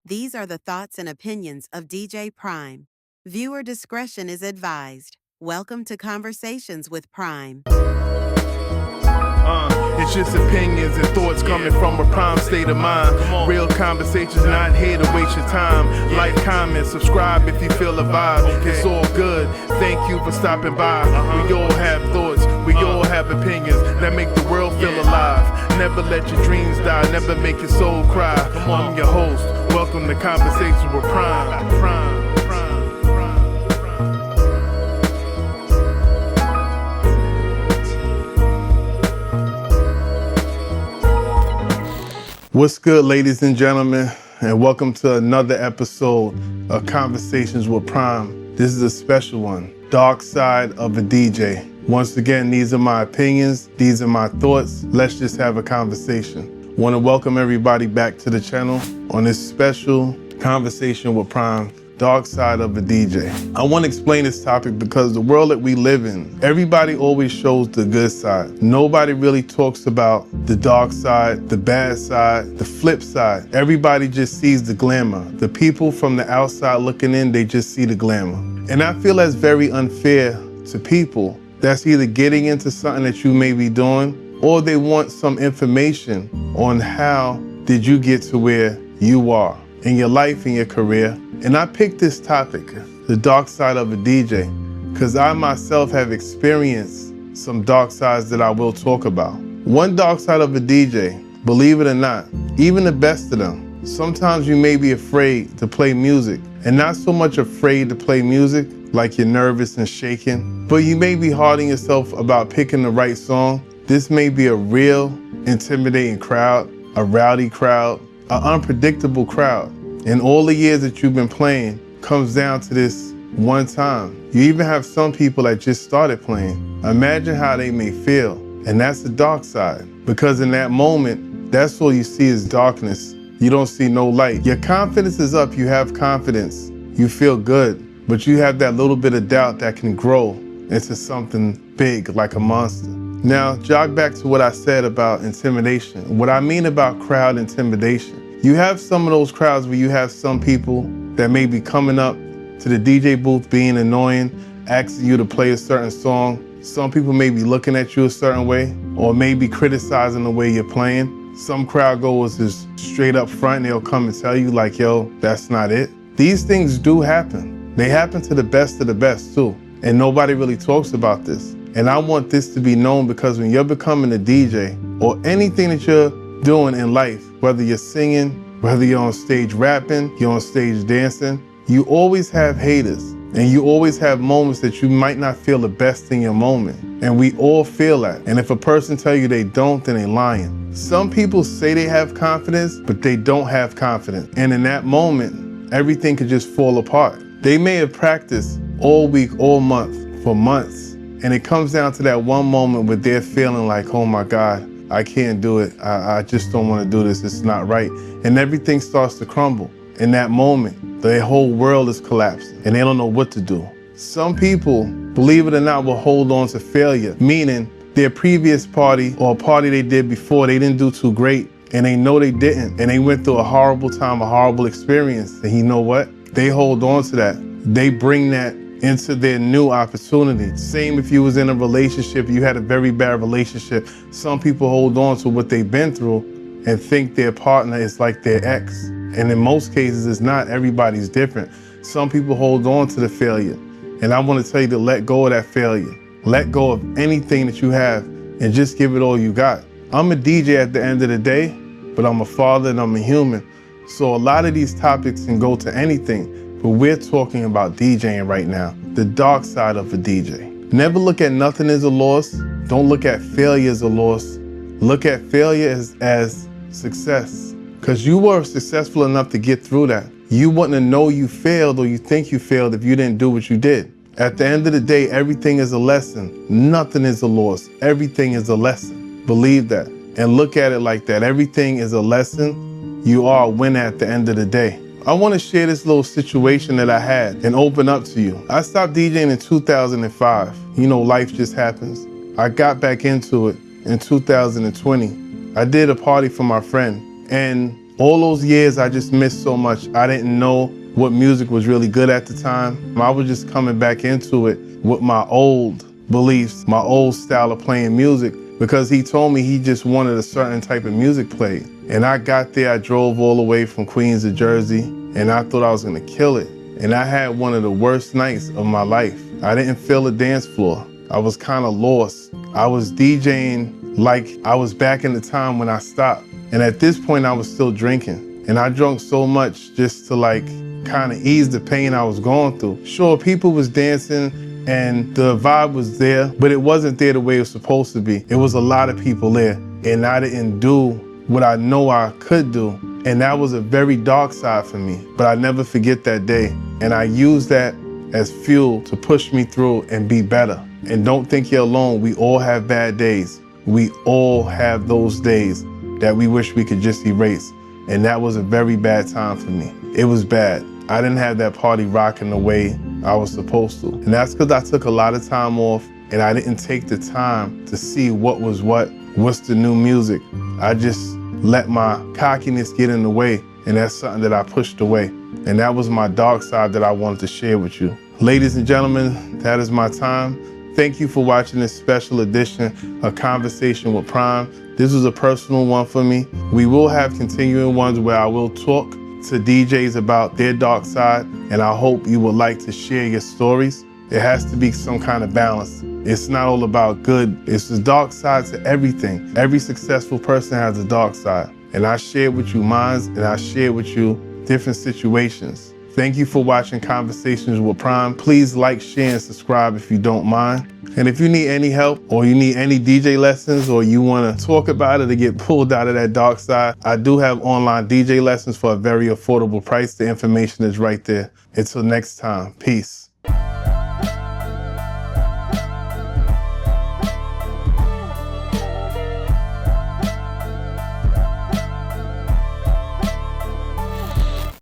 These are the thoughts and opinions of DJ Prime. Viewer discretion is advised. Welcome to Conversations with Prime. It's just opinions and thoughts coming from a prime state of mind. Real conversations, not here to waste your time. Like, comment, subscribe if you feel a vibe. It's all good. Thank you for stopping by. We all have thoughts. We all have opinions that make the world feel alive. Never let your dreams die. Never make your soul cry. I'm your host. Welcome to Conversations with Prime. What's good, ladies and gentlemen, and welcome to another episode of Conversations with Prime. This is a special one, Dark Side of a DJ. Once again, these are my opinions, these are my thoughts. Let's just have a conversation. Want to welcome everybody back to the channel on this special Conversation with Prime, Dark Side of a DJ. I want to explain this topic because the world that we live in, everybody always shows the good side. Nobody really talks about the dark side, the bad side, the flip side. Everybody just sees the glamour. The people from the outside looking in, they just see the glamour. And I feel that's very unfair to people that's either getting into something that you may be doing, or they want some information on how did you get to where you are in your life, in your career. And I picked this topic, the dark side of a DJ, because I myself have experienced some dark sides that I will talk about. One dark side of a DJ, believe it or not, even the best of them, sometimes you may be afraid to play music, and not so much afraid to play music like you're nervous and shaking, but you may be hard on yourself about picking the right song. This may be a real intimidating crowd, a rowdy crowd, an unpredictable crowd. And all the years that you've been playing comes down to this one time. You even have some people that just started playing. Imagine how they may feel. And that's the dark side. Because in that moment, that's all you see is darkness. You don't see no light. Your confidence is up. You have confidence. You feel good. But you have that little bit of doubt that can grow into something big, like a monster. Now, jog back to what I said about intimidation. What I mean about crowd intimidation. You have some of those crowds where you have some people that may be coming up to the DJ booth being annoying, asking you to play a certain song. Some people may be looking at you a certain way, or maybe criticizing the way you're playing. Some crowd goers is straight up front and they'll come and tell you like, yo, that's not it. These things do happen. They happen to the best of the best too. And nobody really talks about this. And I want this to be known because when you're becoming a DJ or anything that you're doing in life, whether you're singing, whether you're on stage rapping, you're on stage dancing, you always have haters. And you always have moments that you might not feel the best in your moment. And we all feel that. And if a person tell you they don't, then they lying. Some people say they have confidence, but they don't have confidence. And in that moment, everything could just fall apart. They may have practiced all week, all month, for months. And it comes down to that one moment where they're feeling like, oh my God, I can't do it. I just don't want to do this. It's not right. And everything starts to crumble. In that moment, their whole world is collapsing and they don't know what to do. Some people, believe it or not, will hold on to failure, meaning their previous party or a party they did before, they didn't do too great and they know they didn't. And they went through a horrible time, a horrible experience. And you know what? They hold on to that. They bring that into their new opportunity. Same if you was in a relationship, you had a very bad relationship. Some people hold on to what they've been through and think their partner is like their ex. And in most cases, it's not. Everybody's different. Some people hold on to the failure. And I want to tell you to let go of that failure. Let go of anything that you have and just give it all you got. I'm a DJ at the end of the day, but I'm a father and I'm a human. So a lot of these topics can go to anything. But we're talking about DJing right now, the dark side of a DJ. Never look at nothing as a loss. Don't look at failure as a loss. Look at failure as success. Because you were successful enough to get through that. You wouldn't know you failed or you think you failed if you didn't do what you did. At the end of the day, everything is a lesson. Nothing is a loss. Everything is a lesson. Believe that. And look at it like that. Everything is a lesson. You are a winner at the end of the day. I want to share this little situation that I had and open up to you. I stopped DJing in 2005. You know, life just happens. I got back into it in 2020. I did a party for my friend, and All those years I just missed so much. I didn't know what music was really good at the time. I was just coming back into it with my old beliefs, my old style of playing music, because he told me he just wanted a certain type of music played. And I got there, I drove all the way from Queens to Jersey, and I thought I was gonna kill it. And I had one of the worst nights of my life. I didn't feel the dance floor. I was kind of lost. I was DJing like I was back in the time when I stopped. And at this point I was still drinking. And I drank so much just to like kind of ease the pain I was going through. Sure, people was dancing and the vibe was there, but it wasn't there the way it was supposed to be. It was a lot of people there, and I didn't do what I know I could do. And that was a very dark side for me, but I never forget that day. And I used that as fuel to push me through and be better. And don't think you're alone. We all have bad days. We all have those days that we wish we could just erase. And that was a very bad time for me. It was bad. I didn't have that party rocking the way I was supposed to. And that's because I took a lot of time off and I didn't take the time to see what was what's the new music. I just let my cockiness get in the way, and that's something that I pushed away. And that was my dark side that I wanted to share with you. Ladies and gentlemen, that is my time. Thank you for watching this special edition of Conversation with Prime. This was a personal one for me. We will have continuing ones where I will talk to DJs about their dark side, and I hope you would like to share your stories. There has to be some kind of balance. It's not all about good. It's the dark side to everything. Every successful person has a dark side. And I share with you mine, and I share with you different situations. Thank you for watching Conversations with Prime. Please like, share, and subscribe if you don't mind. And if you need any help or you need any DJ lessons or you want to talk about it to get pulled out of that dark side, I do have online DJ lessons for a very affordable price. The information is right there. Until next time, peace.